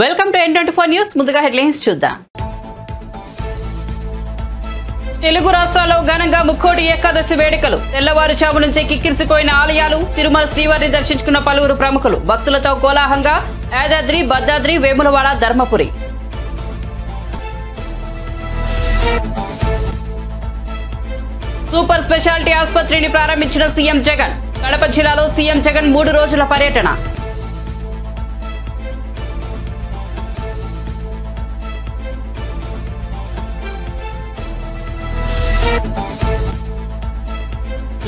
Welcome to N24 news. ముందుగా headlines చూద్దాం. తెలుగు రాష్ట్రాల్లో ఘనంగా ముక్కోటి ఏకాదశి వేడుకలు. తెల్లవారుజాము నుంచి కిక్కిరిసిపోయిన ఆలయాలు. తిరుమల శ్రీవారిని దర్శించుకున్న పలువురు ప్రముఖులు. భక్తులతో కోలాహలంగా యాదాద్రి, భద్రాద్రి, వేములవాడ, ధర్మపురి. సూపర్ స్పెషాలిటీ ఆసుపత్రిని ప్రారంభించిన సీఎం జగన్. కడప జిల్లాలో సీఎం జగన్ 3 రోజుల పర్యటన.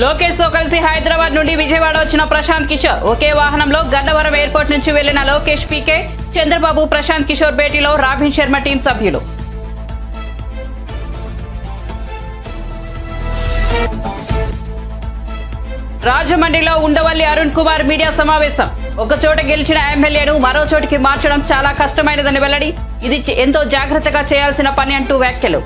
లోకేష్ తో కలిసి హైదరాబాద్ నుండి విజయవాడ వచ్చిన ప్రశాంత్ కిషోర్. ఒకే వాహనంలో గన్నవరం ఎయిర్పోర్ట్ నుంచి వెళ్లిన లోకేష్, పీకే, చంద్రబాబు, ప్రశాంత్ కిషోర్ భేటీలో రాబిన్ శర్మ టీం సభ్యులు. రాజమండ్రిలో ఉండవల్లి అరుణ్ కుమార్ మీడియా సమావేశం. ఒక చోట గెలిచిన ఎమ్మెల్యేను మరో చోటికి మార్చడం చాలా కష్టమైనదని వెల్లడి. ఇది ఎంతో జాగ్రత్తగా చేయాల్సిన పని అంటూ వ్యాఖ్యలు.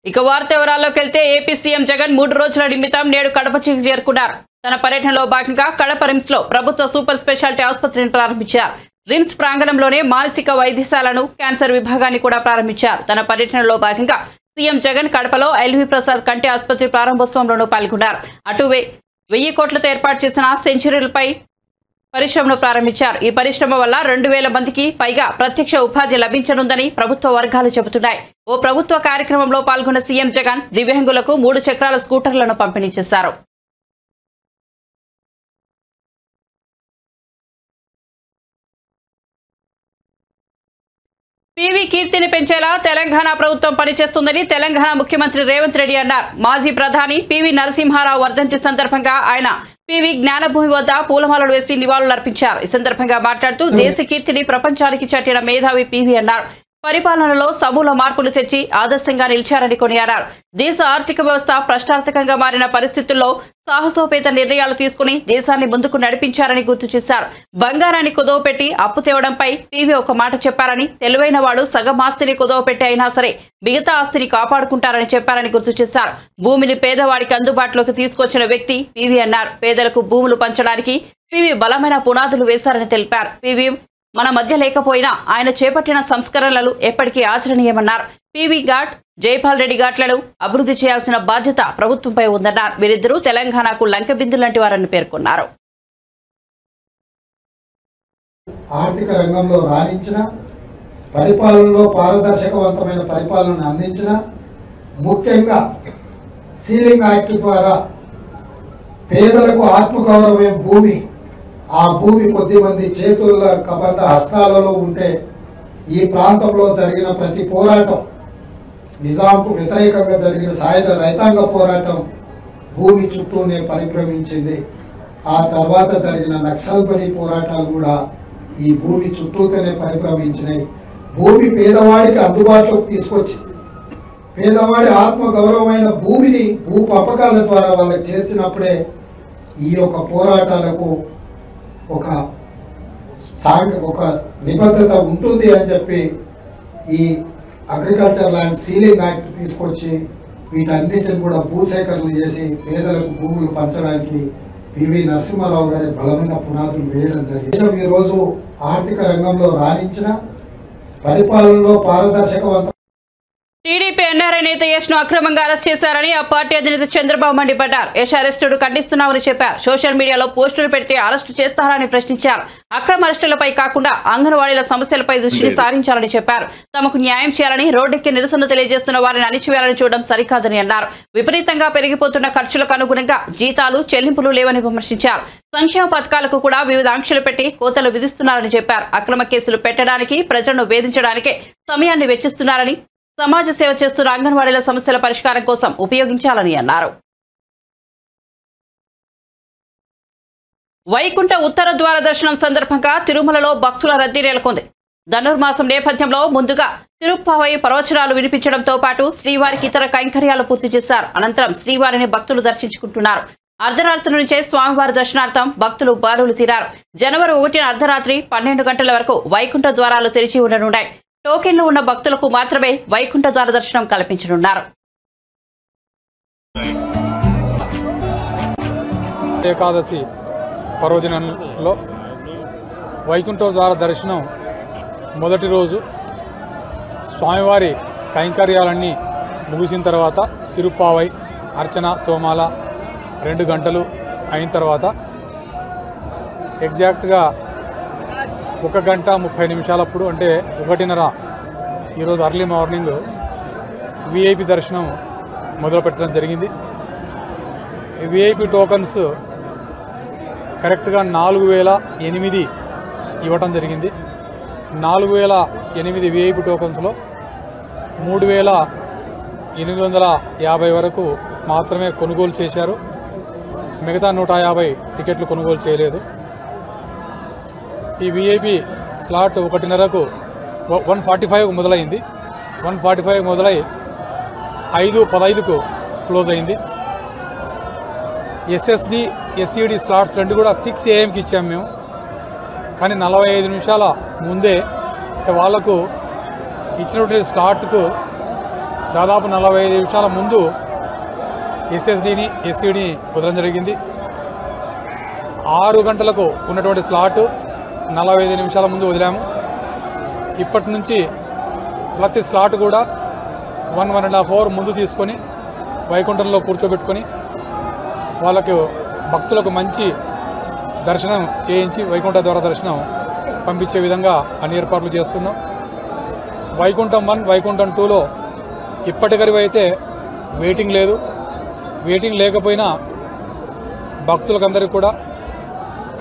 ఇక వార్త వివరాల్లోకి వెళ్తే ఏపీ సీఎం జగన్ 3 రోజుల నిమిత్తం నేడు కడప చేరుకున్నారు. తన పర్యటనలో భాగంగా కడప రిమ్స్ లో ప్రభుత్వ సూపర్ స్పెషాలిటీ ఆసుపత్రిని ప్రారంభించారు. రిమ్స్ ప్రాంగణంలోనే మానసిక వైద్యశాలను, క్యాన్సర్ విభాగాన్ని కూడా ప్రారంభించారు. తన పర్యటనలో భాగంగా సీఎం జగన్ కడపలో ఎల్వి ప్రసాద్ కంటి ఆసుపత్రి ప్రారంభోత్సవంలోనూ పాల్గొన్నారు. అటు 1000 కోట్లతో ఏర్పాటు చేసిన సెంచరీలపై పరిశ్రమను ప్రారంభించారు. ఈ పరిశ్రమ వల్ల 2000 మందికి పైగా ప్రత్యక్ష ఉపాధి లభించనుందని ప్రభుత్వ వర్గాలు చెబుతున్నాయి. ఓ ప్రభుత్వ కార్యక్రమంలో పాల్గొన్న సీఎం జగన్ దివ్యాంగులకు 3 చక్రాల స్కూటర్లను పంపిణీ చేశారు. పీవీ కీర్తిని పెంచేలా తెలంగాణ ప్రభుత్వం పనిచేస్తుందని తెలంగాణ ముఖ్యమంత్రి రేవంత్ రెడ్డి అన్నారు. మాజీ ప్రధాని పివి నరసింహారావు వర్ధంతి సందర్భంగా ఆయన పీవీ జ్ఞానభూమి వద్ద పూలమాలలు వేసి నివాళులర్పించారు. ఈ సందర్భంగా మాట్లాడుతూ దేశ కీర్తిని ప్రపంచానికి చాటిన మేధావి పీవీ అన్నారు. పరిపాలనలో సమూల మార్పులు తెచ్చి ఆదర్శంగా నిలిచారని కొనియాడారు. దేశ ఆర్థిక వ్యవస్థ ప్రశ్నార్థకంగా మారిన పరిస్థితుల్లో సాహసోపేత నిర్ణయాలు తీసుకుని దేశాన్ని ముందుకు నడిపించారని గుర్తు చేశారు. బంగారాన్ని కుదవపెట్టి అప్పు తేవడంపై పీవీ ఒక మాట చెప్పారని, తెలివైన వాడు సగం ఆస్తిని కుదవపెట్టి అయినా సరే మిగతా ఆస్తిని కాపాడుకుంటారని చెప్పారని గుర్తు చేశారు. భూమిని పేదవాడికి అందుబాటులోకి తీసుకొచ్చిన వ్యక్తి పీవీ అన్నారు. పేదలకు భూములు పంచడానికి పీవీ బలమైన పునాదులు వేశారని తెలిపారు. పీవీ మన మధ్య లేకపోయినా ఆయన చేపట్టిన సంస్కరణలు ఎప్పటికీ ఆచరణీయమన్నారు. పీవీ ఘాట్, జైపాల్ రెడ్డి ఘాట్లను అభివృద్ధి చేయాల్సిన బాధ్యత ప్రభుత్వంపై ఉందన్నారు. వీరిద్దరూ తెలంగాణకు లంకెబిందు లాంటి వారని పేర్కొన్నారు. ఆర్థిక రంగంలో రాణించిన, పరిపాలనలో పారదర్శకవంతమైన పరిపాలనను అందించిన, ముఖ్యంగా సీలింగ్ యాక్ట్ ద్వారా పేదలకు ఆత్మగౌరవమైన భూమి, ఆ భూమి కొద్ది మంది చేతుల కబద్ధ హస్తాలలో ఉంటే ఈ ప్రాంతంలో జరిగిన ప్రతి పోరాటం, నిజాంకు వ్యతిరేకంగా జరిగిన సాయుధ రైతాంగ పోరాటం భూమి చుట్టూనే పరిభ్రమించింది. ఆ తర్వాత జరిగిన నక్సల్బరీ పోరాటాలు కూడా ఈ భూమి చుట్టూతోనే పరిభ్రమించినాయి. భూమి పేదవాడికి అందుబాటులోకి తీసుకొచ్చింది. పేదవాడి ఆత్మగౌరవమైన భూమిని భూ పంపకాల ద్వారా వాళ్ళకి చేర్చినప్పుడే ఈ యొక్క పోరాటాలకు ఒక నిబద్ధత ఉంటుంది అని చెప్పి ఈ అగ్రికల్చర్ ల్యాండ్ సీలింగ్ యాక్ట్ తీసుకొచ్చి వీటన్నిటిని కూడా భూసేకరణ చేసి పేదలకు భూములు పంచడానికి పివి నరసింహారావు గారి బలమైన పునాదులు వేయడం జరిగింది. ఈరోజు ఆర్థిక రంగంలో రాణించిన, పరిపాలనలో పారదర్శకవంత టీడీపీ ఎన్ఆర్ఐ నేత యష్ ను అక్రమంగా అరెస్ట్ చేశారని ఆ పార్టీ అధినేత చంద్రబాబు మండిపడ్డారు. యష్ అరెస్టును ఖండిస్తున్నామని చెప్పారు. సోషల్ మీడియాలో పోస్టులు పెడితే అరెస్టు చేస్తారని ప్రశ్నించారు. అక్రమ అరెస్టులపై కాకుండా అంగన్వాడీల సమస్యలపై దృష్టిని సారించాలని చెప్పారు. తమకు న్యాయం చేయాలని రోడ్డెక్కి నిరసన తెలియజేస్తున్న వారిని అణిచివేయాలని చూడడం సరికాదని అన్నారు. విపరీతంగా పెరిగిపోతున్న ఖర్చులకు అనుగుణంగా జీతాలు, చెల్లింపులు లేవని విమర్శించారు. సంక్షేమ పథకాలకు కూడా వివిధ ఆంక్షలు పెట్టి కోతలు విధిస్తున్నారని చెప్పారు. అక్రమ కేసులు పెట్టడానికి, ప్రజలను వేధించడానికే సమయాన్ని వెచ్చిస్తున్నారని, సమాజ సేవ చేస్తున్న అంగన్వాడీల సమస్యల పరిష్కారం కోసం ఉపయోగించాలని అన్నారు. వైకుంఠ ఉత్తర ద్వార దర్శనం సందర్భంగా తిరుమలలో భక్తుల రద్దీ నెలకొంది. ధనుర్మాసం నేపథ్యంలో ముందుగా తిరుప్పావై ప్రవచనాలు వినిపించడంతో పాటు శ్రీవారికి ఇతర కైంకర్యాలు పూర్తి చేశారు. అనంతరం శ్రీవారిని భక్తులు దర్శించుకుంటున్నారు. అర్ధరాత్రి నుంచే స్వామివారి దర్శనార్థం భక్తులు బారులు తీరారు. జనవరి 1న అర్ధరాత్రి 12 గంటల వరకు వైకుంఠ ద్వారాలు తెరిచి ఉండనున్నాయి. టోకెన్లు ఉన్న భక్తులకు మాత్రమే వైకుంఠ ద్వార దర్శనం కల్పించనున్నారు. ఏకాదశి పర్వదినంలో వైకుంఠ ద్వార దర్శనం మొదటి రోజు స్వామివారి కైంకర్యాలన్నీ ముగిసిన తర్వాత తిరుప్పావై అర్చన తోమాల 2 గంటలు అయిన తర్వాత ఎగ్జాక్ట్గా 1 గంట 30 నిమిషాలప్పుడు అంటే 1:30 ఈరోజు అర్లీ మార్నింగ్ విఐపి దర్శనం మొదలుపెట్టడం జరిగింది. విఐపి టోకన్స్ కరెక్ట్గా 4008 ఇవ్వటం జరిగింది. 4008 విఐపి టోకన్స్లో 3850 వరకు మాత్రమే కొనుగోలు చేశారు. మిగతా 150 టికెట్లు కొనుగోలు చేయలేదు. ఈ విఐపి స్లాట్ 1:30కు 1:45 మొదలైంది. 1:45 మొదలై 5:15కు క్లోజ్ అయింది. ఎస్ఎస్డి ఎస్ఈడి స్లాట్స్ 2 కూడా 6 AM ఇచ్చాము మేము. కానీ 45 నిమిషాల ముందే వాళ్లకు ఇచ్చినటువంటి స్లాట్కు దాదాపు 45 నిమిషాల ముందు ఎస్ఎస్డిని ఎస్ఈడిని వదలడం జరిగింది. 6 గంటలకు ఉన్నటువంటి స్లాట్ 45 నిమిషాల ముందు వదిలాము. ఇప్పటి నుంచి ప్రతి స్లాట్ కూడా 1.5 అవర్ ముందు తీసుకొని వైకుంఠంలో కూర్చోబెట్టుకొని వాళ్ళకు భక్తులకు మంచి దర్శనం చేయించి వైకుంఠ ద్వార దర్శనం పంపించే విధంగా అన్ని ఏర్పాట్లు చేస్తున్నాం. వైకుంఠం 1 వైకుంఠం 2లో ఇప్పటికరివి అయితే వెయిటింగ్ లేదు. వెయిటింగ్ లేకపోయినా భక్తులకందరికీ కూడా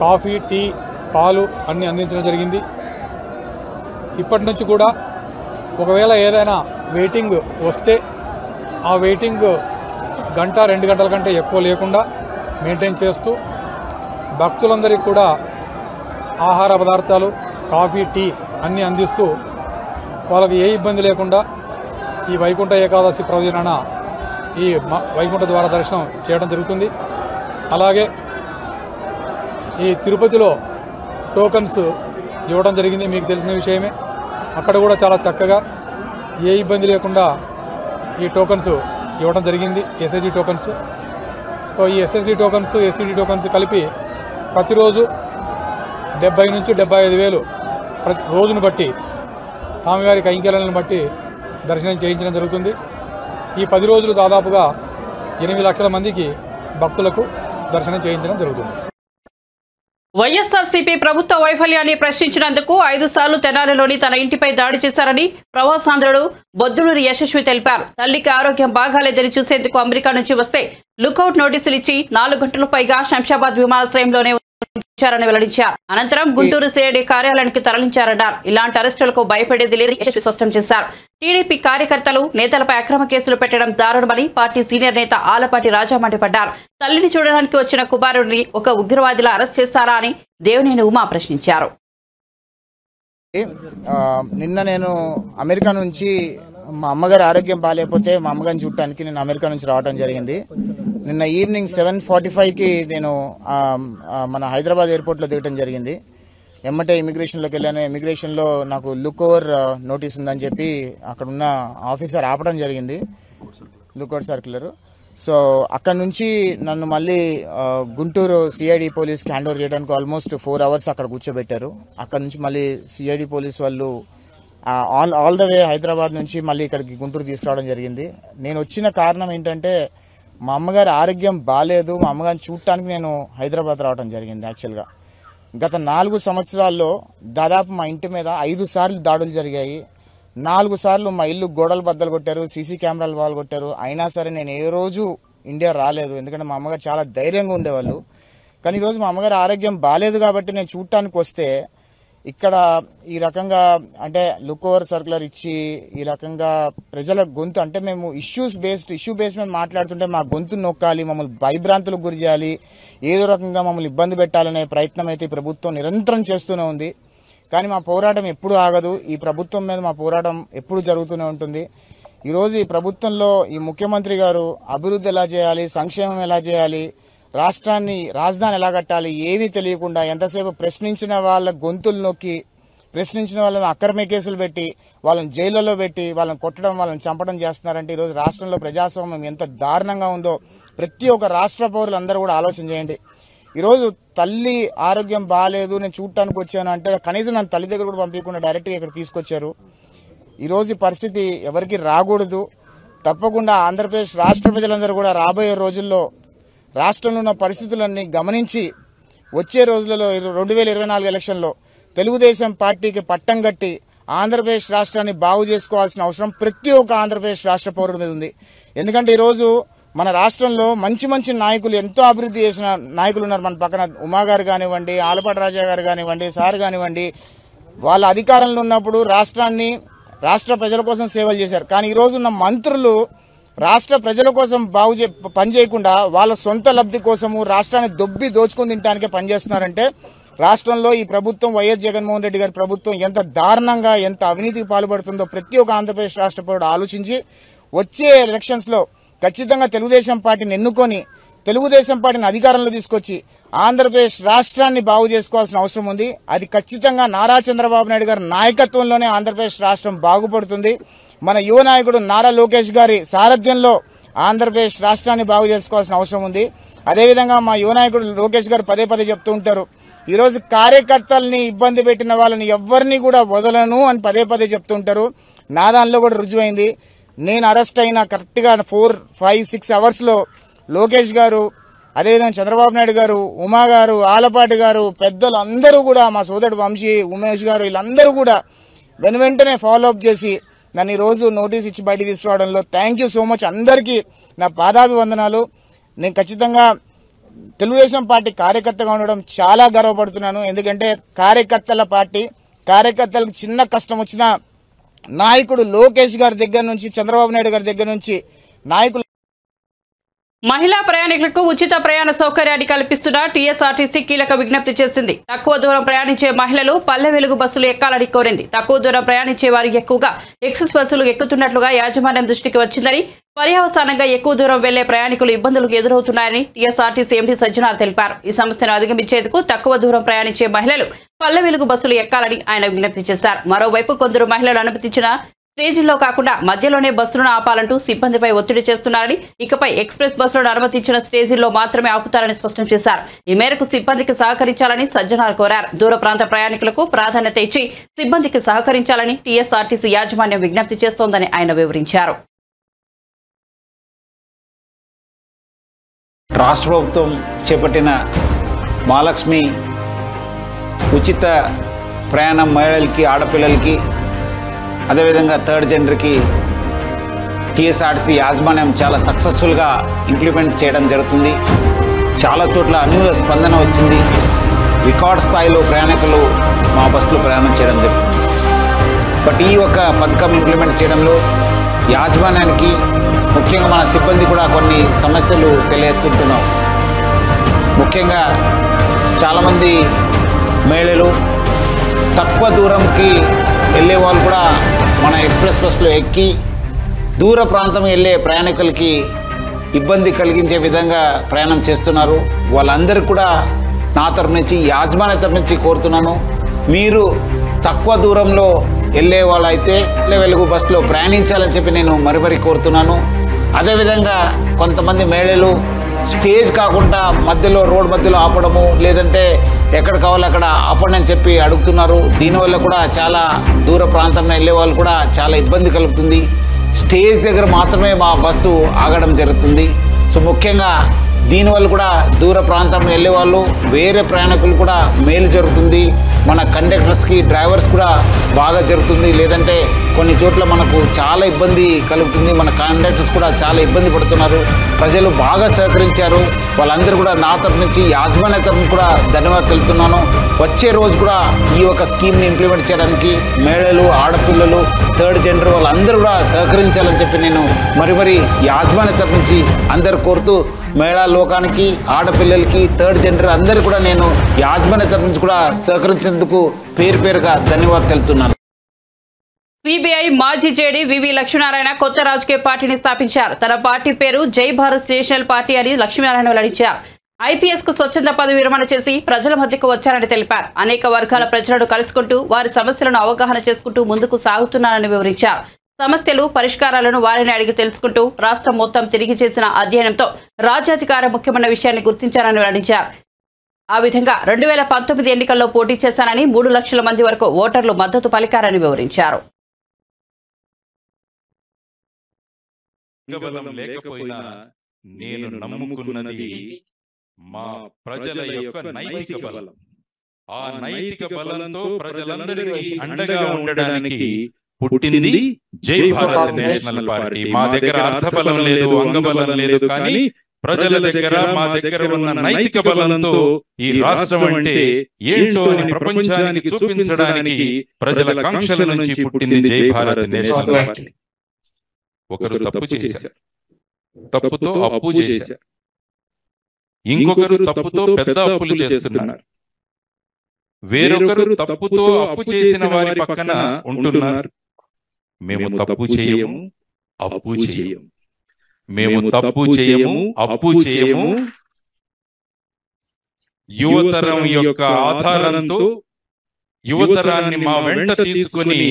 కాఫీ, టీ, పాలు అన్నీ అందించడం జరిగింది. ఇప్పటి నుంచి కూడా ఒకవేళ ఏదైనా వెయిటింగ్ వస్తే ఆ వెయిటింగ్ 1-2 గంటల కంటే ఎక్కువ లేకుండా మెయింటైన్ చేస్తూ భక్తులందరికీ కూడా ఆహార పదార్థాలు, కాఫీ, టీ అన్నీ అందిస్తూ వాళ్ళకి ఏ ఇబ్బంది లేకుండా ఈ వైకుంఠ ఏకాదశి పర్వదినాన ఈ వైకుంఠ ద్వార దర్శనం చేయడం జరుగుతుంది. అలాగే ఈ తిరుపతిలో టోకన్స్ ఇవ్వడం జరిగింది, మీకు తెలిసిన విషయమే. అక్కడ కూడా చాలా చక్కగా ఏ ఇబ్బంది లేకుండా ఈ టోకన్స్ ఇవ్వడం జరిగింది, ఎస్ఎస్డి టోకన్స్. ఈ ఎస్ఎస్డి టోకన్స్, ఎస్ఈడి టోకన్స్ కలిపి ప్రతిరోజు 70 నుంచి 75,000 ప్రతి రోజును బట్టి స్వామివారి కైంకర్యాలను బట్టి దర్శనం చేయించడం జరుగుతుంది. ఈ 10 రోజులు దాదాపుగా 8 లక్షల మందికి భక్తులకు దర్శనం చేయించడం జరుగుతుంది. వైఎస్ఆర్సీపీ ప్రభుత్వ వైఫల్యాన్ని ప్రశ్నించినందుకు 5 సార్లు తెనాలిలోని తన ఇంటిపై దాడి చేశారని ప్రవాసాంధ్రుడు బొద్దులూరి యశస్వి తెలిపారు. తల్లికి ఆరోగ్యం బాగాలేదని చూసేందుకు అమెరికా నుంచి వస్తే లుకౌట్ నోటీసులు ఇచ్చి 4 గంటల పైగా శంషాబాద్ విమానాశ్రయంలోనే ఉంచారని వెల్లడించారు. అనంతరం గుంటూరు సిఐడి కార్యాలయానికి తరలించారన్నారు. ఇలాంటి అరెస్టులకు భయపడేది లేదని యశస్వి స్పష్టం చేశారు. టీడీపీ కార్యకర్తలు, నేతలపై అక్రమ కేసులు పెట్టడం దారుణమని పార్టీ సీనియర్ నేత ఆలపాటి రాజా మండిపడ్డారు. తల్లిని చూడడానికి వచ్చిన కుమారుడిని ఒక ఉగ్రవాదిలా అరెస్ట్ చేస్తారా అని దేవినేని ఉమా ప్రశ్నించారు. నిన్న నేను అమెరికా నుంచి మా అమ్మగారి ఆరోగ్యం బాగాలేకపోతే మా అమ్మగారిని చూడటానికి నేను అమెరికా నుంచి రావడం జరిగింది. నిన్న ఈవినింగ్ 7:45కి నేను మన హైదరాబాద్ ఎయిర్పోర్ట్లో దిగటం జరిగింది. ఎమ్మటే ఇమిగ్రేషన్లోకి వెళ్ళాను. ఇమిగ్రేషన్లో నాకు లుక్ ఓవర్ నోటీస్ ఉందని చెప్పి అక్కడ ఉన్న ఆఫీసర్ ఆపడం జరిగింది, లుక్ ఓవర్ సర్క్యులర్. సో అక్కడ నుంచి నన్ను మళ్ళీ గుంటూరు సిఐడి పోలీస్కి హ్యాండ్ ఓవర్ చేయడానికి ఆల్మోస్ట్ 4 అవర్స్ అక్కడ కూర్చోబెట్టారు. అక్కడ నుంచి మళ్ళీ సిఐడి పోలీస్ వాళ్ళు ఆల్ ద వే హైదరాబాద్ నుంచి మళ్ళీ ఇక్కడికి గుంటూరు తీసుకురావడం జరిగింది. నేను వచ్చిన కారణం ఏంటంటే మా అమ్మగారి ఆరోగ్యం బాగాలేదు, మా అమ్మగారిని చూడటానికి నేను హైదరాబాద్ రావడం జరిగింది. యాక్చువల్గా గత 4 సంవత్సరాల్లో దాదాపు మా ఇంటి మీద 5 సార్లు దాడులు జరిగాయి. 4 సార్లు మా ఇల్లు గోడలు బద్దలు కొట్టారు, సీసీ కెమెరాలు వాళ్ళు కొట్టారు. అయినా సరే నేను ఏ రోజు ఇండియా రాలేదు, ఎందుకంటే మా అమ్మగారు చాలా ధైర్యంగా ఉండేవాళ్ళు. కానీ ఈరోజు మా అమ్మగారి ఆరోగ్యం బాగాలేదు కాబట్టి నేను చూడటానికి వస్తే ఇక్కడ ఈ రకంగా అంటే లుక్ ఓవర్ సర్క్యులర్ ఇచ్చి ఈ రకంగా ప్రజల గొంతు అంటే మేము ఇష్యూ బేస్డ్ మేము మాట్లాడుతుంటే మా గొంతు నొక్కాలి, మమ్మల్ని భయభ్రాంతులకు గురి చేయాలి, ఏదో రకంగా మమ్మల్ని ఇబ్బంది పెట్టాలనే ప్రయత్నం అయితే ఈ ప్రభుత్వం నిరంతరం చేస్తూనే ఉంది. కానీ మా పోరాటం ఎప్పుడు ఆగదు. ఈ ప్రభుత్వం మీద మా పోరాటం ఎప్పుడు జరుగుతూనే ఉంటుంది. ఈరోజు ఈ ప్రభుత్వంలో ఈ ముఖ్యమంత్రి గారు అభివృద్ధి ఎలా చేయాలి, సంక్షేమం ఎలా చేయాలి, రాష్ట్రాన్ని రాజధాని ఎలా కట్టాలి ఏమీ తెలియకుండా ఎంతసేపు ప్రశ్నించిన వాళ్ళ గొంతులు నొక్కి, ప్రశ్నించిన వాళ్ళని అక్రమ కేసులు పెట్టి, వాళ్ళని జైళ్లలో పెట్టి, వాళ్ళని కొట్టడం, వాళ్ళని చంపడం చేస్తున్నారంటే ఈరోజు రాష్ట్రంలో ప్రజాస్వామ్యం ఎంత దారుణంగా ఉందో ప్రతి ఒక్క రాష్ట్ర పౌరులందరూ కూడా ఆలోచన చేయండి. ఈరోజు తల్లి ఆరోగ్యం బాగాలేదు, నేను చూడటానికి వచ్చాను అంటే కనీసం నన్ను తల్లి దగ్గర కూడా పంపించకుండా డైరెక్ట్గా ఇక్కడ తీసుకొచ్చారు. ఈరోజు ఈ పరిస్థితి ఎవరికి రాకూడదు. తప్పకుండా ఆంధ్రప్రదేశ్ రాష్ట్ర ప్రజలందరూ కూడా రాబోయే రోజుల్లో రాష్ట్రంలో ఉన్న పరిస్థితులన్నీ గమనించి వచ్చే రోజులలో 2024 ఎలక్షన్లో తెలుగుదేశం పార్టీకి పట్టం కట్టి ఆంధ్రప్రదేశ్ రాష్ట్రాన్ని బాగు చేసుకోవాల్సిన అవసరం ప్రతి ఒక్క ఆంధ్రప్రదేశ్ రాష్ట్ర పౌరుడి మీద ఉంది. ఎందుకంటే ఈరోజు మన రాష్ట్రంలో మంచి మంచి నాయకులు, ఎంతో అభివృద్ధి చేసిన నాయకులు ఉన్నారు. మన పక్కన ఉమా గారు కానివ్వండి, ఆలపాటి రాజా గారు కానివ్వండి, సార్ కానివ్వండి, వాళ్ళ అధికారంలో ఉన్నప్పుడు రాష్ట్ర ప్రజల కోసం సేవలు చేశారు. కానీ ఈరోజు ఉన్న మంత్రులు రాష్ట్ర ప్రజల కోసం పనిచేయకుండా వాళ్ళ సొంత లబ్ధి కోసము రాష్ట్రాన్ని దోచుకుని తినడానికే పనిచేస్తున్నారంటే రాష్ట్రంలో ఈ ప్రభుత్వం వైఎస్ జగన్మోహన్ రెడ్డి గారి ప్రభుత్వం ఎంత దారుణంగా, ఎంత అవినీతికి పాల్పడుతుందో ప్రతి ఒక్క ఆంధ్రప్రదేశ్ రాష్ట్ర పౌరుడు ఆలోచించి వచ్చే ఎలక్షన్స్లో ఖచ్చితంగా తెలుగుదేశం పార్టీని ఎన్నుకొని తెలుగుదేశం పార్టీని అధికారంలో తీసుకొచ్చి ఆంధ్రప్రదేశ్ రాష్ట్రాన్ని బాగు చేసుకోవాల్సిన అవసరం ఉంది. అది ఖచ్చితంగా నారా చంద్రబాబు నాయుడు గారి నాయకత్వంలోనే ఆంధ్రప్రదేశ్ రాష్ట్రం బాగుపడుతుంది. మన యువ నాయకుడు నారా లోకేష్ గారి సారథ్యంలో ఆంధ్రప్రదేశ్ రాష్ట్రాన్ని బాగు చేసుకోవాల్సిన అవసరం ఉంది. అదేవిధంగా మా యువ నాయకుడు లోకేష్ గారు పదే పదే చెప్తూ ఉంటారు, ఈరోజు కార్యకర్తల్ని ఇబ్బంది పెట్టిన వాళ్ళని ఎవరిని కూడా వదలను అని పదే పదే చెప్తూ ఉంటారు. నా దానిలో కూడా రుజువైంది. నేను అరెస్ట్ అయిన కరెక్ట్గా 4, 5, 6 అవర్స్లో లోకేష్ గారు, అదేవిధంగా చంద్రబాబు నాయుడు గారు, ఉమా గారు, ఆలపాటి గారు, పెద్దలు అందరూ కూడా, మా సోదరుడు వంశీ, ఉమేష్ గారు, వీళ్ళందరూ కూడా వెంటనే ఫాలోఅప్ చేసి నన్ను ఈరోజు నోటీస్ ఇచ్చి బయటికి తీసుకురావడంలో థ్యాంక్ యూ సో మచ్. అందరికీ నా పాదాభివందనాలు. నేను ఖచ్చితంగా తెలుగుదేశం పార్టీ కార్యకర్తగా ఉండడం చాలా గర్వపడుతున్నాను. ఎందుకంటే కార్యకర్తల పార్టీ, కార్యకర్తలకు చిన్న కష్టం వచ్చినా నాయకుడు లోకేష్ గారి దగ్గర నుంచి, చంద్రబాబు నాయుడు గారి దగ్గర నుంచి నాయకులు. మహిళా ప్రయాణికులకు ఉచిత ప్రయాణ సౌకర్యాన్ని కల్పిస్తున్న టీఎస్ఆర్టీసీ కీలక విజ్ఞప్తి చేసింది. తక్కువ దూరం ప్రయాణించే మహిళలు పల్లె వెలుగు బస్సులు ఎక్కాలని కోరింది. తక్కువ దూరం ప్రయాణించే వారు ఎక్కువగా ఎక్సెస్ బస్సులు ఎక్కుతున్నట్లుగా యాజమాన్యం దృష్టికి వచ్చిందని, పర్యవసానంగా ఎక్కువ దూరం వెళ్లే ప్రయాణికులు ఇబ్బందులకు ఎదురవుతున్నాయని టీఎస్ఆర్టీసీ ఎండీ సజ్జనార్ తెలిపారు. ఈ సమస్యను అధిగమించేందుకు తక్కువ దూరం ప్రయాణించే మహిళలు పల్లె వెలుగు బస్సులు ఎక్కాలని ఆయన విజ్ఞప్తి చేశారు. మరోవైపు కొందరు మహిళలు అనుమతించిన స్టేజీల్లో కాకుండా మధ్యలోనే బస్సులను ఆపాలంటూ సిబ్బందిపై ఒత్తిడి చేస్తున్నారని, ఇకపై ఎక్స్ప్రెస్ బస్సులను అనుమతించిన స్టేజీల్లో మాత్రమే ఆపుతారని స్పష్టం చేశారు. ఈ మేరకు సిబ్బందికి సహకరించాలని సజ్జనార్ కోరారు. దూర ప్రాంత ప్రయాణికులకు ప్రాధాన్యత ఇచ్చి సిబ్బందికి సహకరించాలని టీఎస్ఆర్టీసీ యాజమాన్యం విజ్ఞప్తి చేస్తోందని ఆయన వివరించారు. రాష్ట్ర ప్రభుత్వం చేపట్టిన మహాలక్ష్మి ఉచిత ప్రయాణం మహిళలకి, ఆడపిల్లలకి, అదేవిధంగా థర్డ్ జెండర్కి టీఎస్ఆర్టీసీ యాజమాన్యం చాలా సక్సెస్ఫుల్గా ఇంప్లిమెంట్ చేయడం జరుగుతుంది. చాలా చోట్ల అనూహ్య స్పందన వచ్చింది. రికార్డ్ స్థాయిలో ప్రయాణికులు మా బస్సులో ప్రయాణం చేయడం జరుగుతుంది. బట్ ఈ ఒక పథకం ఇంప్లిమెంట్ చేయడంలో యాజమాన్యానికి, ముఖ్యంగా మన సిబ్బంది కూడా కొన్ని సమస్యలు తెలియజేస్తున్నాం. ముఖ్యంగా చాలామంది మహిళలు తక్కువ దూరంకి వెళ్ళే వాళ్ళు కూడా మన ఎక్స్ప్రెస్ బస్సులో ఎక్కి దూర ప్రాంతం వెళ్ళే ప్రయాణికులకి ఇబ్బంది కలిగించే విధంగా ప్రయాణం చేస్తున్నారు. వాళ్ళందరికీ కూడా నా తరఫు నుంచి, యాజమాన్య తరఫు నుంచి కోరుతున్నాను, మీరు తక్కువ దూరంలో వెళ్ళే వాళ్ళైతే వెలుగు బస్సులో ప్రయాణించాలని చెప్పి నేను మరీ కోరుతున్నాను. అదేవిధంగా కొంతమంది మహిళలు స్టేజ్ కాకుండా రోడ్ మధ్యలో ఆపడము, లేదంటే ఎక్కడ కావాలో అక్కడ ఆపండి అని చెప్పి అడుగుతున్నారు. దీనివల్ల కూడా చాలా దూర ప్రాంతంలో వెళ్ళే వాళ్ళు కూడా చాలా ఇబ్బంది కలుగుతుంది. స్టేజ్ దగ్గర మాత్రమే మా బస్సు ఆగడం జరుగుతుంది. సో ముఖ్యంగా దీనివల్ల కూడా దూర ప్రాంతం వెళ్ళే వాళ్ళు, వేరే ప్రయాణికులు కూడా మేలు జరుగుతుంది. మన కండక్టర్స్కి, డ్రైవర్స్ కూడా బాగా జరుగుతుంది. లేదంటే కొన్ని చోట్ల మనకు చాలా ఇబ్బంది కలుగుతుంది. మన కండక్టర్స్ కూడా చాలా ఇబ్బంది పడుతున్నారు. ప్రజలు బాగా సహకరించారు. వాళ్ళందరూ కూడా నా తరఫు నుంచి, యాజమాన్య తరఫున కూడా ధన్యవాదాలు తెలుపుతున్నాను. వచ్చే రోజు కూడా ఈ ఒక స్కీమ్ని ఇంప్లిమెంట్ చేయడానికి మహిళలు, ఆడపిల్లలు, థర్డ్ జెండర్ వాళ్ళందరూ కూడా సహకరించాలని చెప్పి నేను మరీ యాజమాన్య తరఫు నుంచి అందరు కోరుతూ, మహిళా లోకానికి, ఆడపిల్లలకి, థర్డ్ జెండర్ అందరూ కూడా నేను యాజమాన్య తరఫు నుంచి కూడా సహకరించేందుకు పేరుగా ధన్యవాదాలు తెలుపుతున్నాను. సిబిఐ మాజీ జేడీ వివి లక్ష్మీనారాయణ కొత్త రాజకీయ పార్టీని స్థాపించారు. తన పార్టీ పేరు జై భారత్ నేషనల్ పార్టీ అని లక్ష్మీనారాయణ వెల్లడించారు. ఐపీఎస్ కు స్వచ్ఛంద పదవి విరమణ చేసి ప్రజల మధ్యకు వచ్చారని తెలిపారు. అనేక వర్గాల ప్రజలను కలుసుకుంటూ వారి సమస్యలను అవగాహన చేసుకుంటూ ముందుకు సాగుతున్నారని వివరించారు. సమస్యలు, పరిష్కారాలను వారిని అడిగి తెలుసుకుంటూ రాష్ట్రం మొత్తం తిరిగి చేసిన అధ్యయనంతో రాజ్యాధికారం ముఖ్యమైన విషయాన్ని గుర్తించారని వెల్లడించారు. ఆ విధంగా 2019 ఎన్నికల్లో పోటీ చేశానని 3 లక్షల మంది వరకు ఓటర్లు మద్దతు పలికారని వివరించారు. బలం లేకపోయినా నేను నమ్ముకున్నది మా ప్రజల యొక్క నైతిక బలం. ఆ నైతిక బలంతో ప్రజలందరికీ అండగా ఉండడానికి పుట్టింది జై భారత్ నేషనల్ పార్టీ. మా దగ్గర అర్థబలం లేదు, అంగబలం లేదు, కానీ ప్రజల దగ్గర మా దగ్గర ఉన్న నైతిక బలంతో ఈ రాష్ట్రం అంటే ఏంటో అని ప్రపంచానికి చూపించడానికి ప్రజల కాంక్షల నుంచి పుట్టింది జై భారత్ నేషనల్ పార్టీ. ఒకరు తప్పు చేశారు, తప్పుతో అప్పు చేశారు. ఇంకొకరు తప్పుతో పెద్ద అప్పులు చేస్తున్నారు. వేరొకరు తప్పుతో అప్పు చేసిన వారి పక్కన ఉంటున్నారు. మేము తప్పు చేయము, అప్పు చేయము. మేము తప్పు చేయము, అప్పు చేయము. యువతరం యొక్క ఆధారంతో యువతరాన్ని మా వెంట తీసుకొని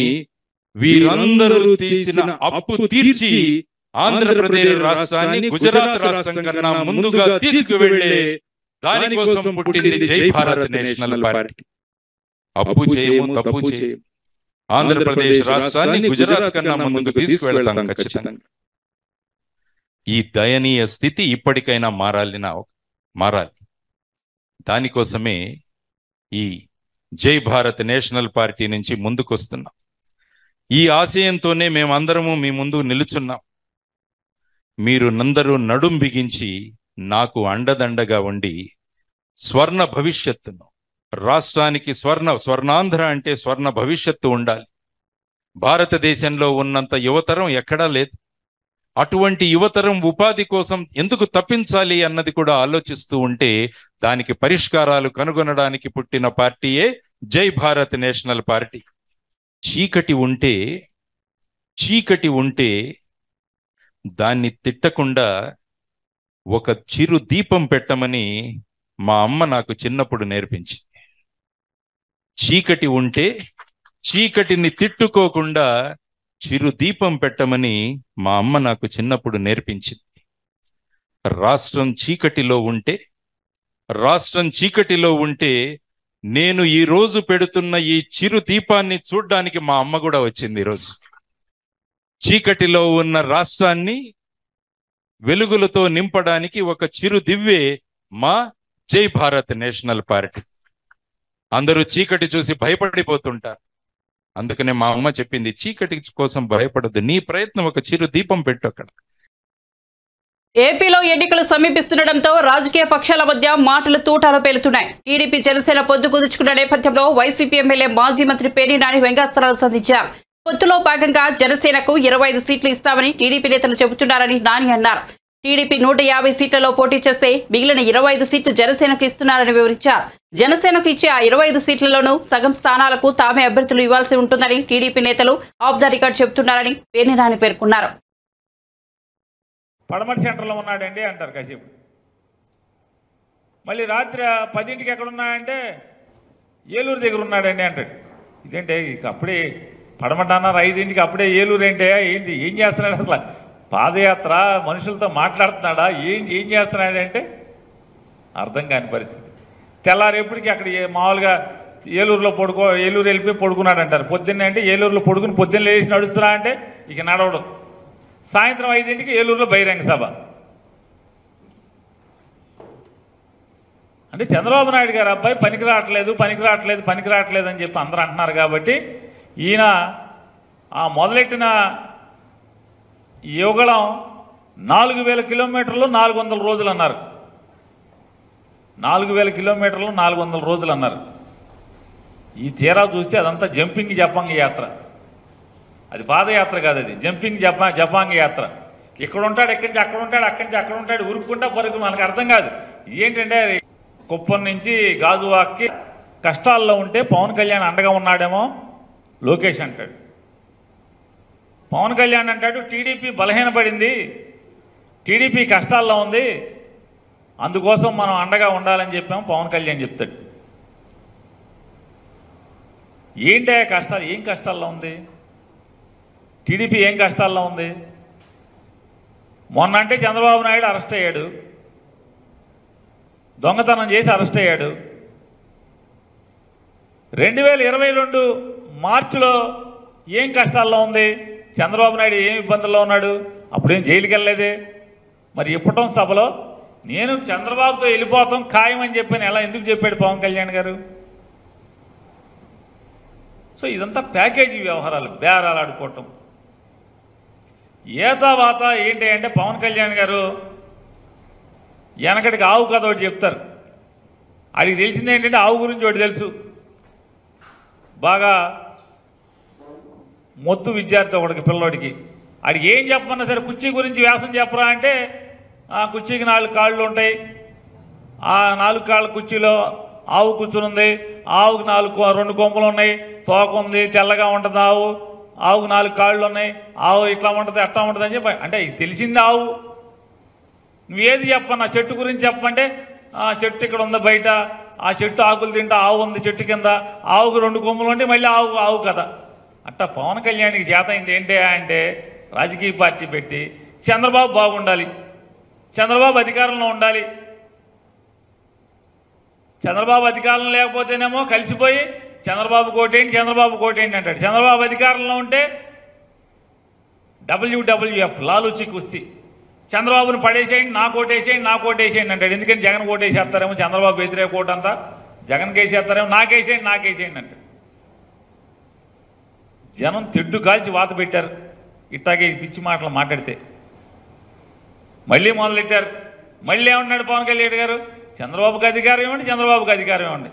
వీరందరూ తీసిన అప్పు తీర్చి ఆంధ్రప్రదేశ్ రాష్ట్రాన్ని గుజరాత్ రాష్ట్రం కన్నా ముందుగా తీసుకువెళ్లే దానికోసం పుట్టింది జై భారత్ నేషనల్ పార్టీ. అప్పు చేయము, తప్పు చేయము. ఆంధ్రప్రదేశ్ రాష్ట్రాన్ని గుజరాత్ కన్నా ముందుకు తీసుకువెళ్తాం ఖచ్చితంగా. ఈ దయనీయ స్థితి ఇప్పటికైనా మారాలి. దానికోసమే ఈ జై భారత్ నేషనల్ పార్టీ నుంచి ముందుకొస్తున్నాం. ఈ ఆశయంతోనే మేమందరము మీ ముందు నిలుచున్నాం. మీరు నందరూ నడుం బిగించి నాకు అండదండగా ఉండి స్వర్ణ భవిష్యత్తును, రాష్ట్రానికి స్వర్ణాంధ్ర అంటే స్వర్ణ భవిష్యత్తు ఉండాలి. భారతదేశంలో ఉన్నంత యువతరం ఎక్కడా లేదు. అటువంటి యువతరం ఉపాధి కోసం ఎందుకు తప్పించాలి అన్నది కూడా ఆలోచిస్తూ ఉంటే దానికి పరిష్కారాలు కనుగొనడానికి పుట్టిన పార్టీయే జై భారత్ నేషనల్ పార్టీ. చీకటి ఉంటే దాన్ని తిట్టకుండా ఒక చిరు దీపం పెట్టమని మా అమ్మ నాకు చిన్నప్పుడు నేర్పించింది. చీకటి ఉంటే చీకటిని తిట్టుకోకుండా చిరు దీపం పెట్టమని మా అమ్మ నాకు చిన్నప్పుడు నేర్పించింది. రాష్ట్రం చీకటిలో ఉంటే నేను ఈ రోజు పెడుతున్న ఈ చిరు దీపాన్ని చూడ్డానికి మా అమ్మ కూడా వచ్చింది. ఈరోజు చీకటిలో ఉన్న రాష్ట్రాన్ని వెలుగులతో నింపడానికి ఒక చిరు దివ్వే మా జై భారత్ నేషనల్ పార్టీ. అందరూ చీకటి చూసి భయపడిపోతుంటారు. అందుకనే మా అమ్మ చెప్పింది, చీకటి కోసం భయపడద్దు, నీ ప్రయత్నం ఒక చిరు దీపం పెట్టు అక్కడ. ఏపీలో ఎన్నికలు సమీపిస్తుండటంతో రాజకీయ పక్షాల మధ్య మాటలు తూటాలు పేలుతున్నాయి. టీడీపీ జనసేన పొత్తు కుదుర్చుకున్న నేపథ్యంలో వైసీపీ ఎమ్మెల్యే మాజీ మంత్రి పేర్ని నాని వ్యంగ్యాస్త్రాలు సంధించారు. పొత్తులో భాగంగా జనసేనకు 25 సీట్లు ఇస్తామని టీడీపీ నేతలు చెబుతున్నారని నాని అన్నారు. టీడీపీ 150 సీట్లలో పోటీ చేస్తే మిగిలిన 25 సీట్లు జనసేనకు ఇస్తున్నారని వివరించారు. జనసేనకు ఇచ్చే ఆ 25 సీట్లలోనూ సగం స్థానాలకు తామే అభ్యర్థులు ఇవ్వాల్సి ఉంటుందని టీడీపీ నేతలు ఆఫ్ ద రికార్డ్ చెబుతున్నారని పేర్ని నాని పేర్కొన్నారు. పడమటి సెంటర్లో ఉన్నాడండి అంటారు కాసేపు. మళ్ళీ రాత్రి 10ంటికి ఎక్కడున్నాయంటే ఏలూరు దగ్గర ఉన్నాడండి అంటాడు. ఇదేంటే అప్పుడే పడమటి అన్నారు, 5ంటికి అప్పుడే ఏలూరు ఏంటి ఏం చేస్తున్నాడు అసలు? పాదయాత్ర, మనుషులతో మాట్లాడుతున్నాడా, ఏం చేస్తున్నాడంటే అర్థం కాని పరిస్థితి. తెల్లారేపటికి అక్కడ మామూలుగా ఏలూరు వెళ్ళిపోయి పడుకున్నాడు అంటారు. పొద్దున్నే అంటే ఏలూరులో పడుకుని పొద్దున్న లేచి నడుస్తున్నా అంటే ఇక నడవడం. సాయంత్రం 5ంటికి ఏలూరులో బహిరంగ సభ. అంటే చంద్రబాబు నాయుడు గారు అబ్బాయి పనికి రావట్లేదు అని చెప్పి అందరూ అంటున్నారు. కాబట్టి ఈయన ఆ మొదలెట్టిన యుగళం 4000 కిలోమీటర్లు 400 రోజులు అన్నారు. 4000 కిలోమీటర్లు 400 రోజులు అన్నారు. ఈ తీరా చూస్తే అదంతా జంపింగ్ జపాంగ్ యాత్ర. అది పాదయాత్ర కాదు, అది జంపింగ్ జపాంగ్ యాత్ర. ఇక్కడ ఉంటాడు, ఎక్కడి నుంచి అక్కడ ఉంటాడు, అక్కడి నుంచి అక్కడ ఉంటాడు, ఉరుక్కుంటా పరుగు. మనకు అర్థం కాదు ఏంటంటే కుప్పం నుంచి గాజువాక్కి కష్టాల్లో ఉంటే పవన్ కళ్యాణ్ అండగా ఉన్నాడేమో లోకేష్ అంటాడు. పవన్ కళ్యాణ్ అంటాడు టీడీపీ బలహీనపడింది, టీడీపీ కష్టాల్లో ఉంది, అందుకోసం మనం అండగా ఉండాలని చెప్పాము పవన్ కళ్యాణ్ చెప్తాడు. ఏంటి కష్టాలు? ఏం కష్టాల్లో ఉంది టీడీపీ? ఏం కష్టాల్లో ఉంది? మొన్న అంటే చంద్రబాబు నాయుడు అరెస్ట్ అయ్యాడు, దొంగతనం చేసి అరెస్ట్ అయ్యాడు. 2022 మార్చిలో ఏం కష్టాల్లో ఉంది, చంద్రబాబు నాయుడు ఏం ఇబ్బందుల్లో ఉన్నాడు, అప్పుడేం జైలుకి వెళ్ళలేదే. మరి ఇప్పటం సభలో నేను చంద్రబాబుతో వెళ్ళిపోతాం ఖాయమని చెప్పాను, ఎలా ఎందుకు చెప్పాడు పవన్ కళ్యాణ్ గారు? సో ఇదంతా ప్యాకేజీ వ్యవహారాలు, బేరాలు ఆడుకోవటం. ఏతావాత ఏంటి అంటే పవన్ కళ్యాణ్ గారు వెనకటికి ఆవు కథ ఒకటి చెప్తారు. ఆడికి తెలిసింది ఏంటంటే ఆవు గురించి ఒకటి తెలుసు. బాగా మొత్తు విద్యార్థి ఒకటికి పిల్లోడికి ఆడికి ఏం చెప్పమన్నా సరే కుర్చీ గురించి వ్యాసం చెప్పరా అంటే ఆ కుర్చీకి 4 కాళ్ళు ఉంటాయి, ఆ 4 కాళ్ళ కుర్చీలో ఆవు కూర్చుని, ఆవుకి 2 కొమ్మలు ఉన్నాయి, తోక ఉంది, తెల్లగా ఉంటుంది ఆవుకు 4 కాళ్ళు ఉన్నాయి, ఆవు ఇట్లా ఉంటుంది అట్లా ఉంటుంది అని చెప్పి అంటే తెలిసింది ఆవు. నువ్వేది చెప్పన్నా చెట్టు గురించి చెప్పమంటే ఆ చెట్టు ఇక్కడ ఉంది బయట, ఆ చెట్టు ఆకులు తింటా ఆవు ఉంది చెట్టు కింద, ఆవుకు 2 కొమ్మలు ఉంటే మళ్ళీ ఆవు కదా. అట్టా పవన్ కళ్యాణ్కి చేత అయింది ఏంటి అంటే రాజకీయ పార్టీ పెట్టి చంద్రబాబు బాగుండాలి, చంద్రబాబు అధికారంలో ఉండాలి, చంద్రబాబు అధికారంలో లేకపోతేనేమో కలిసిపోయి చంద్రబాబు కోటేంటి చంద్రబాబు కోటేంటి అంటాడు. చంద్రబాబు అధికారంలో ఉంటే WWF లాలూచి కుస్తీ, చంద్రబాబును పడేసేయండి నా కోటేసేయండి అంటాడు. ఎందుకంటే జగన్ కోటేసేస్తారేమో, చంద్రబాబు వ్యతిరేక కోట అంతా జగన్ కేసేస్తారేమో, నాకేసేయండి అంటాడు. జనం తెడ్డు కాల్చి వాత పెట్టారు ఇట్టాగే పిచ్చి మాటలు మాట్లాడితే. మళ్ళీ మొదలెట్టారు. మళ్ళీ ఏమన్నాడు పవన్ కళ్యాణ్ గారు, చంద్రబాబుకి అధికారం ఇవ్వండి, చంద్రబాబుకి అధికారం ఇవ్వండి.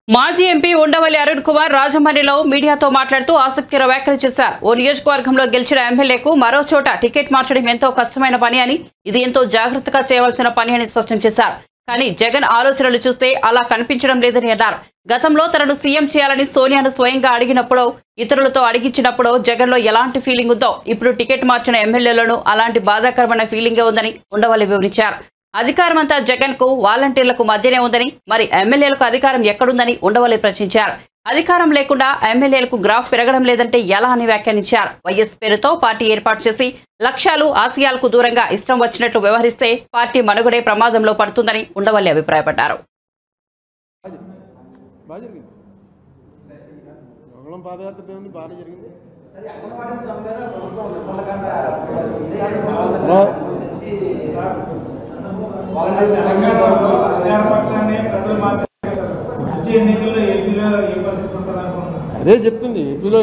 మాజీ ఎంపీ ఉండవల్లి అరుణ్ కుమార్ రాజమండ్రిలో మీడియాతో మాట్లాడుతూ ఆసక్తికర వ్యాఖ్యలు చేశారు. ఓ నియోజకవర్గంలో గెలిచిన ఎమ్మెల్యేకు మరో చోట టికెట్ మార్చడం ఎంతో కష్టమైన పని అని, ఇది ఎంతో జాగ్రత్తగా చేయవలసిన పని అని స్పష్టం చేశారు. కానీ జగన్ ఆలోచనలు చూస్తే అలా కనిపించడం లేదని అన్నారు. గతంలో తనను సీఎం చేయాలని సోనియాను స్వయంగా అడిగినప్పుడో ఇతరులతో అడిగించినప్పుడో జగన్లో ఎలాంటి ఫీలింగ్ ఉందో ఇప్పుడు టికెట్ మార్చిన ఎమ్మెల్యేలను అలాంటి బాధాకరమైన ఫీలింగే ఉందని ఉండవల్లి వివరించారు. అధికారం అంతా జగన్ కు వాలంటీర్లకు మధ్యనే ఉందని, మరి ఎమ్మెల్యేలకు అధికారం ఎక్కడుందని ఉండవల్లి ప్రశ్నించారు. అధికారం లేకుండా ఎమ్మెల్యేలకు గ్రాఫ్ పెరగడం లేదంటే ఎలా అని వ్యాఖ్యానించారు. వైఎస్ పేరుతో పార్టీ ఏర్పాటు చేసి లక్ష్యాలు ఆశయాలకు దూరంగా ఇష్టం వచ్చినట్లు వ్యవహరిస్తే పార్టీ మనుగడే ప్రమాదంలో పడుతుందని ఉండవల్లి అభిప్రాయపడ్డారు. అదే చెప్తుంది. ఏపీలో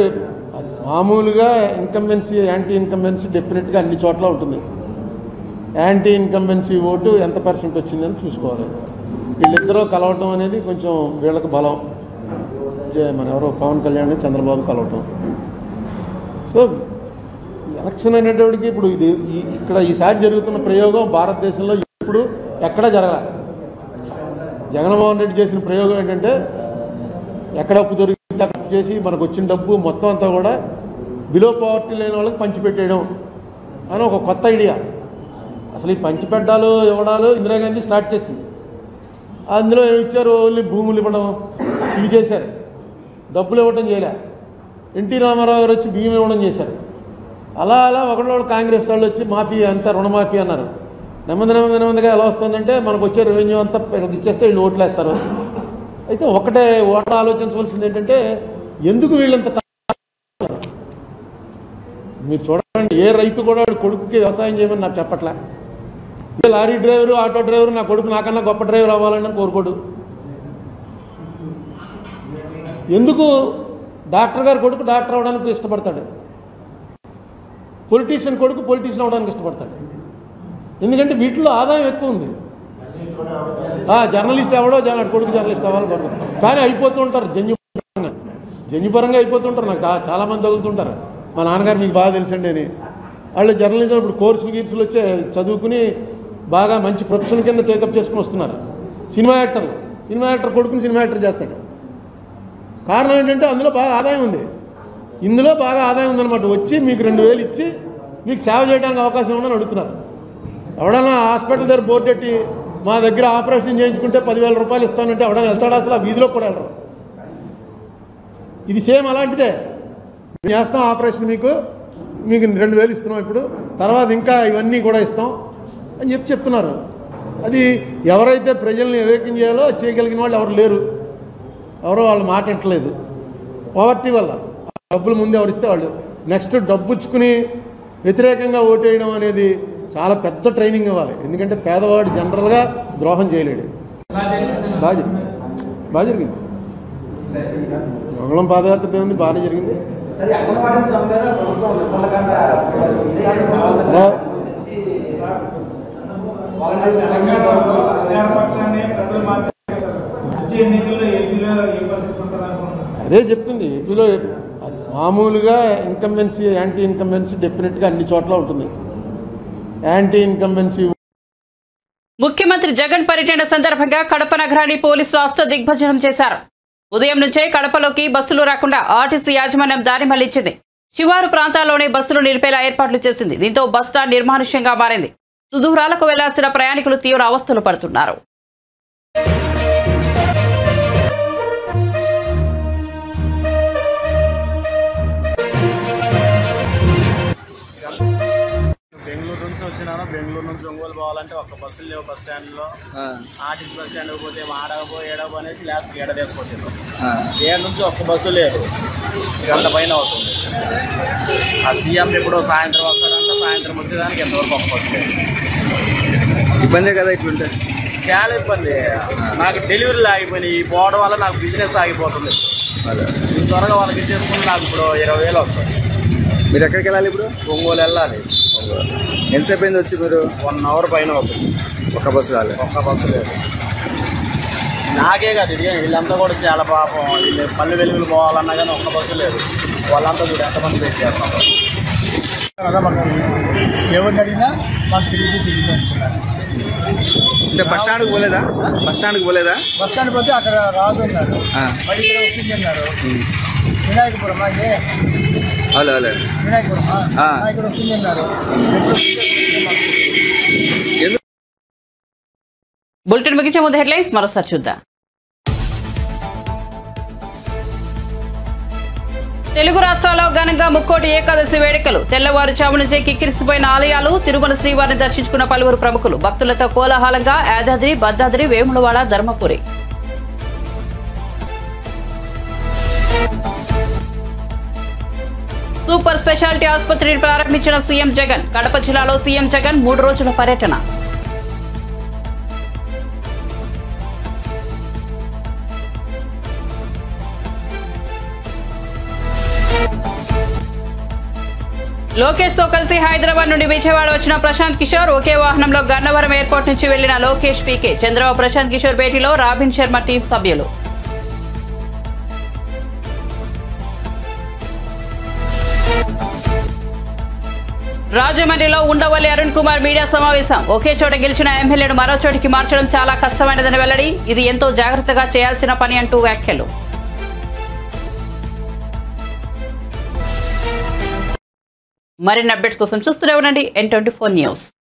మామూలుగా ఇన్కంబెన్సీ యాంటీ ఇన్కంబెన్సీ డెఫినెట్గా అన్ని చోట్ల ఉంటుంది. యాంటీ ఇన్కంబెన్సీ ఓటు ఎంత పర్సెంట్ వచ్చిందని చూసుకోవాలి. వీళ్ళిద్దరూ కలవటం అనేది కొంచెం వీళ్ళకి బలం. మన ఎవరో పవన్ కళ్యాణ్ చంద్రబాబు కలవటం. సో ఎలక్షన్ అనేటప్పటికి ఇప్పుడు ఇది ఇక్కడ ఈసారి జరుగుతున్న ప్రయోగం భారతదేశంలో ఇప్పుడు ఎక్కడా జరగాలి. జగన్మోహన్ రెడ్డి చేసిన ప్రయోగం ఏంటంటే ఎక్కడ అప్పు దొరికితే అప్పు చేసి మనకు వచ్చిన డబ్బు మొత్తం అంతా కూడా బిలో పవర్టీ లేని వాళ్ళకి పంచిపెట్టేయడం అని ఒక కొత్త ఐడియా. అసలు ఈ పంచిపెట్టాలు ఇవ్వడాలు ఇందిరాగాంధీ స్టార్ట్ చేసింది. అందులో ఏమి ఇచ్చారు, ఓన్లీ భూములు ఇవ్వడం ఇవి చేశారు, డబ్బులు ఇవ్వడం చేయలే. ఎన్టీ రామారావు గారు వచ్చి బియ్యం ఇవ్వడం చేశారు. అలా ఒకళ్ళు కాంగ్రెస్ వాళ్ళు వచ్చి మాఫీ అంతా రుణమాఫీ అన్నారు. నెమ్మదిగా ఎలా వస్తుందంటే మనకు వచ్చే రెవెన్యూ అంతా ఇచ్చేస్తే వీళ్ళు ఓట్లేస్తారు. అయితే ఒకటే ఓట్ల ఆలోచించవలసింది ఏంటంటే ఎందుకు వీళ్ళంత మీరు చూడండి, ఏ రైతు కూడా వాడి కొడుకుకి వ్యవసాయం చేయమని నాకు చెప్పట్లే. లారీ డ్రైవరు ఆటో డ్రైవరు నా కొడుకు నాకన్నా గొప్ప డ్రైవర్ అవ్వాలని కోరుకోడు. ఎందుకు డాక్టర్ గారి కొడుకు డాక్టర్ అవ్వడానికి ఇష్టపడతాడు, పొలిటీషియన్ కొడుకు పొలిటీషియన్ అవ్వడానికి ఇష్టపడతాడు. ఎందుకంటే వీటిలో ఆదాయం ఎక్కువ ఉంది. జర్నలిస్ట్ ఎవడో కొడుకు జర్నలిస్ట్ అవ్వాలి కానీ అయిపోతూ ఉంటారు, జన్యుపరంగా అయిపోతుంటారు. నాకు చాలామంది తగులుతుంటారు. మా నాన్నగారు మీకు బాగా తెలుసండి అని. వాళ్ళు జర్నలిజం ఇప్పుడు కోర్సులు వచ్చే చదువుకుని బాగా మంచి ప్రొఫెషన్ కింద టేకప్ చేసుకుని వస్తున్నారు. సినిమా యాక్టర్ కొడుకుని సినిమా యాక్టర్ చేస్తాడు. కారణం ఏంటంటే అందులో బాగా ఆదాయం ఉంది. ఇందులో బాగా ఆదాయం ఉందన్నమాట. వచ్చి మీకు 2000 ఇచ్చి మీకు సేవ చేయడానికి అవకాశం ఉందని అడుగుతున్నారు. ఎవడన్నా హాస్పిటల్ దగ్గర బోర్డు పెట్టి మా దగ్గర ఆపరేషన్ చేయించుకుంటే 10,000 రూపాయలు ఇస్తానంటే ఎవడన్నా వెళ్తాడు? అసలు ఆ వీధిలో కూడా వెళ్ళరు. ఇది సేమ్ అలాంటిదే. మేము చేస్తాం ఆపరేషన్, మీకు 2000 ఇస్తున్నాం, ఇప్పుడు తర్వాత ఇంకా ఇవన్నీ కూడా ఇస్తాం అని చెప్తున్నారు. అది ఎవరైతే ప్రజల్ని వివేకం చేయాలో చేయగలిగిన వాళ్ళు ఎవరు లేరు, ఎవరో వాళ్ళు మాట వింటలేదు. పవర్టీ వల్ల డబ్బులు ముందు ఎవరిస్తే వాళ్ళు నెక్స్ట్ డబ్బు ఇచ్చుకుని వ్యతిరేకంగా ఓటేయడం అనేది చాలా పెద్ద ట్రైనింగ్ ఇవ్వాలి. ఎందుకంటే పేదవాడు జనరల్గా ద్రోహం చేయలేడు. బాగా జరిగింది. మంగళం పాదయాత్ర ఉంది, బాగానే జరిగింది. అదే చెప్తుంది. ఏపీలో మామూలుగా ఇన్కంబెన్సీ యాంటీ ఇన్కంబెన్సీ డెఫినెట్గా అన్ని చోట్ల ఉంటుంది. Anti incumbency. ముఖ్యమంత్రి జగన్ పర్యటన సందర్భంగా కడప నగరాన్ని పోలీసులు అష్ట దిగ్భజనం చేశారు. ఉదయం నుంచే కడపలోకి బస్సులు రాకుండా ఆర్టీసీ యాజమాన్యం దారి మళ్లించింది. శివారు ప్రాంతాల్లోనే బస్సులు నిలిపేలా ఏర్పాట్లు చేసింది. దీంతో బస్టాండ్ నిర్మానుష్యంగా మారింది. సుదూరాలకు వెళ్లాల్సిన ప్రయాణికులు తీవ్ర అవస్థలు పడుతున్నారు. బెంగళూరు నుంచి ఒంగోలు పోవాలంటే ఒక్క బస్సులు లేవు బస్ స్టాండ్లో. ఆర్టీసీ బస్ స్టాండ్ పోతే ఆడకపో ఏడవ అనేసి లాస్ట్ ఏడ తీసుకొచ్చారు. ఏడు నుంచి ఒక్క బస్సు లేదు, గంట పైన అవుతుంది. ఆ సీఎం ఎప్పుడో సాయంత్రం వస్తాడంటే సాయంత్రం వచ్చేదానికి ఎంతవరకు ఒక్క బస్సు లేదు. ఇబ్బందే కదా ఇట్లుంటే, చాలా ఇబ్బంది. నాకు డెలివరీలు ఆగిపోయినాయి, పోవడం వల్ల నాకు బిజినెస్ ఆగిపోతుంది. త్వరగా వాళ్ళకి ఇచ్చేసుకుని నాకు ఇప్పుడు 20,000 వస్తుంది. మీరు ఎక్కడికి వెళ్ళాలి ఇప్పుడు? ఒంగోలు వెళ్ళాలి. ఎంతసేపు అయింది వచ్చి మీరు? 1 hour పైన అవుతుంది. ఒక్క బస్సు రాలేదు, ఒక్క బస్సు లేదు. నాకే కాదు, వీళ్ళంతా కూడా చాలా పాపం. వీళ్ళు పల్లె వెలుగులు పోవాలన్నా కానీ ఒక్క బస్సు లేదు. వాళ్ళంతా కూడా ఎంతమంది వెయిట్ చేస్తారు. ఎవరిని అడిగినా మాకు తిరిగి అంటే బస్ స్టాండ్కి పోలేదా? బస్ స్టాండ్కి పోలేదా? బస్ స్టాండ్ పోతే అక్కడ రాదు అన్నారు, మరి ఇక్కడ వస్తుంది అన్నారు. వినాయకపురం వినాయకపురం ఇక్కడ వస్తుంది అన్నారు. బులెటిన్ ముగించే ముందు హెడ్లైన్స్ మరోసారి చూద్దాం. తెలుగు రాష్ట్రాల్లో ఘనంగా ముక్కోటి ఏకాదశి వేడుకలు. తెల్లవారుజాము నుంచే కిక్కిరిసిపోయిన ఆలయాలు. తిరుమల శ్రీవారిని దర్శించుకున్న పలువురు ప్రముఖులు. భక్తులతో కోలాహలంగా యాదాద్రి, భద్రాద్రి, వేములవాడ, ధర్మపురి. సూపర్ స్పెషాలిటీ ఆసుపత్రిని ప్రారంభించిన సీఎం జగన్. కడప జిల్లాలో సీఎం జగన్ 3 రోజుల పర్యటన. లోకేష్ తో కలిసి హైదరాబాద్ నుండి విజయవాడ వచ్చిన ప్రశాంత్ కిషోర్. ఒకే వాహనంలో గన్నవరం ఎయిర్పోర్ట్ నుంచి వెళ్లిన లోకేష్, పీకే. చంద్రబాబు ప్రశాంత్ కిషోర్ భేటీలో రాబిన్ శర్మ టీం సభ్యులు. రాజమండ్రిలో ఉండవల్లి అరుణ్ కుమార్ మీడియా సమావేశం. ఒకే చోట గెలిచిన ఎమ్మెల్యేను మరో చోటికి మార్చడం చాలా కష్టమైనదని వెల్లడి. ఇది ఎంతో జాగ్రత్తగా చేయాల్సిన పని అంటూ వ్యాఖ్యలు. మరిన్ని అప్డేట్స్ కోసం చూస్తూనే ఉండండి N24 న్యూస్.